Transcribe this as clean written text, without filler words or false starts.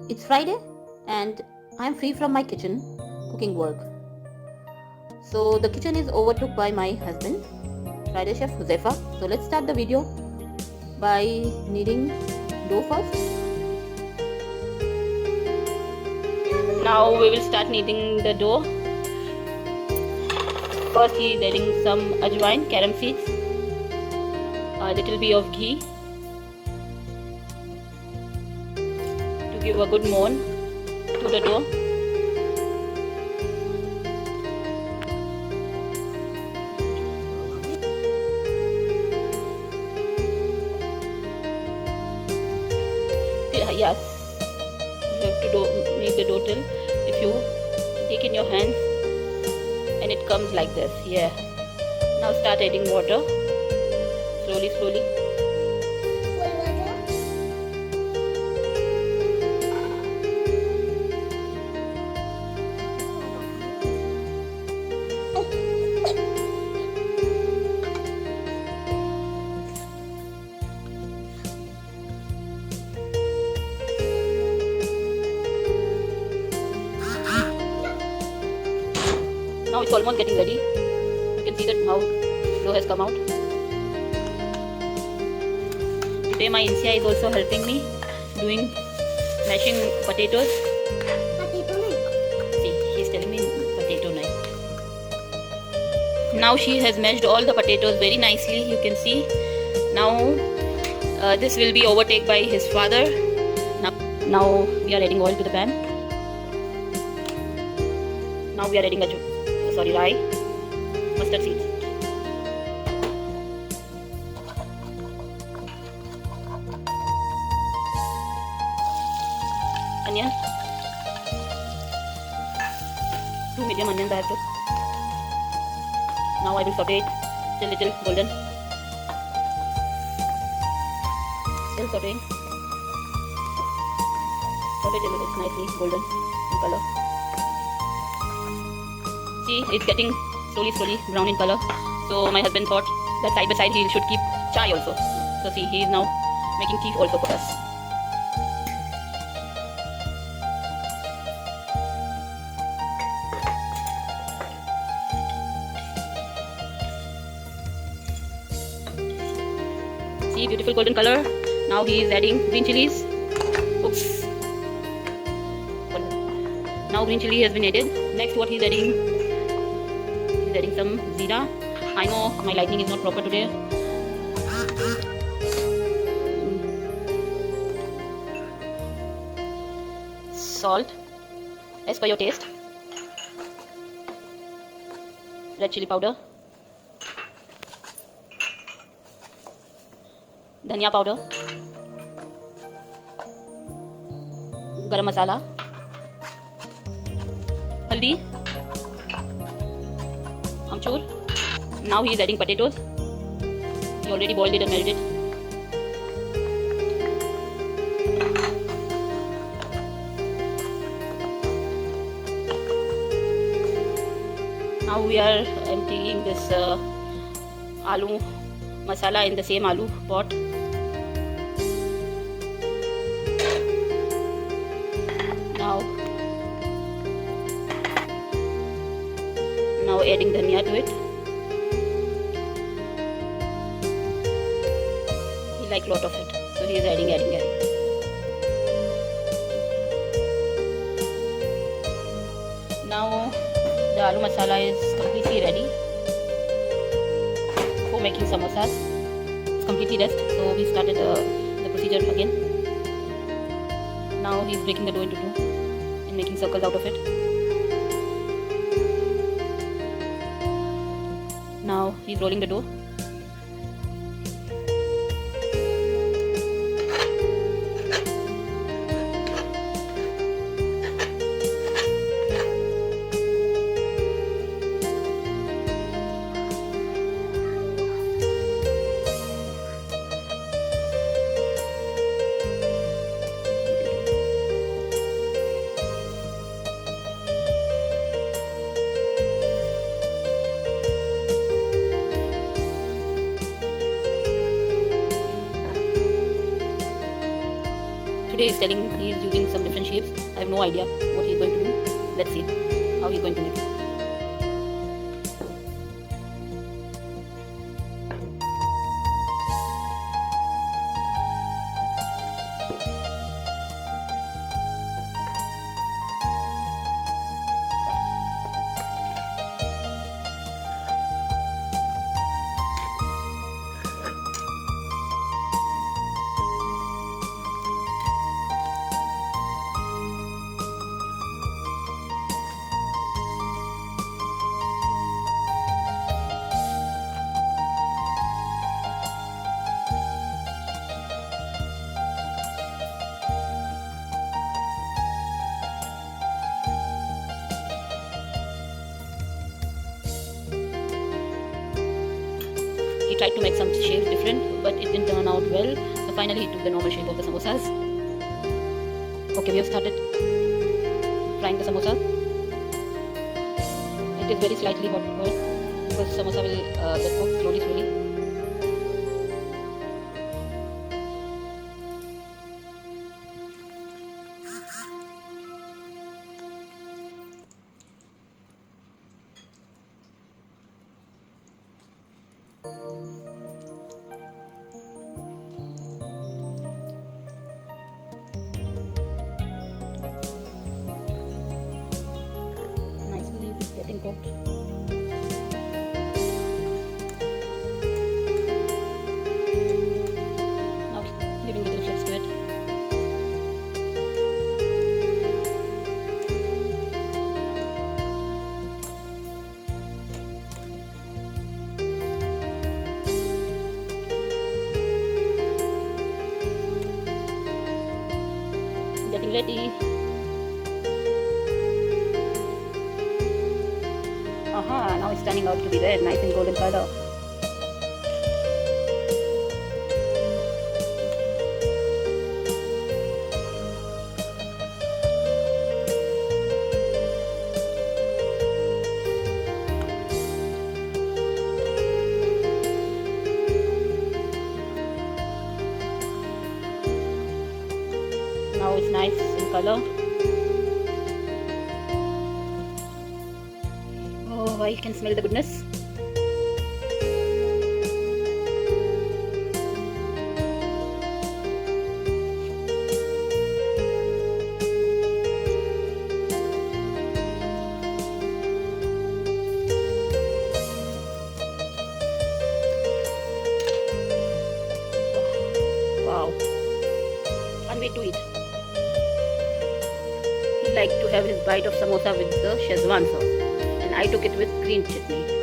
It's Friday and I'm free from my kitchen cooking work. So the kitchen is overtook by my husband, Friday chef Josefa. So let's start the video by kneading dough first. Now we will start kneading the dough. First he is adding some ajwain, carom seeds, a little bit of ghee to give a good moan to the dough. Yes, you have to make the dough till if you take in your hands and it comes like this. Yeah. Now start adding water slowly. Now it's almost getting ready. You can see that how dough has come out. Today my Insia is also helping me doing mashing potatoes. See, she's telling me potato knife. Now she has mashed all the potatoes very nicely. You can see. Now this will be overtaken by his father. Now we are adding oil to the pan. Now we are adding rye, mustard seeds. Onion. 2 medium onions I have took. Now I will saute it till little golden. Still sauteing. Saute till it's nicely golden in color. See, it's getting slowly brown in color. So my husband thought that side by side he should keep chai also. So see, he is now making tea also for us. See, beautiful golden color. Now he is adding green chilies. Oops. Now green chili has been added. Next what he is adding? Adding some zira. I know my lighting is not proper today. Salt as per your taste. Red chili powder. Dhania powder. Garam masala. Haldi. Amchur. Now he is adding potatoes. He already boiled it and melted it. Now we are emptying this aloo masala in the same aloo pot. Now adding dhania to it. He likes a lot of it, so he is adding. Now the aloo masala is completely ready for making samosas. It's completely done, so we started the procedure again. Now he is breaking the dough into two and making circles out of it. Now he's rolling the dough. Today he's telling he is cooking some different shapes. I have no idea what he's going to do. Let's see how he's going to make it. He tried to make some shapes different, but it didn't turn out well. So finally he took the normal shape of the samosas. Okay, we have started frying the samosa. It is very slightly hot because samosa will get cooked slowly. Nicely getting cooked. Now giving little shapes to it. Getting ready. Aha, now it's turning out to be red, nice and golden color. Now it's nice in color. Oh, I can smell the goodness. Wow, can't wait to eat. He liked to have his bite of samosa with the Szechuan sauce, and I took it with green chutney.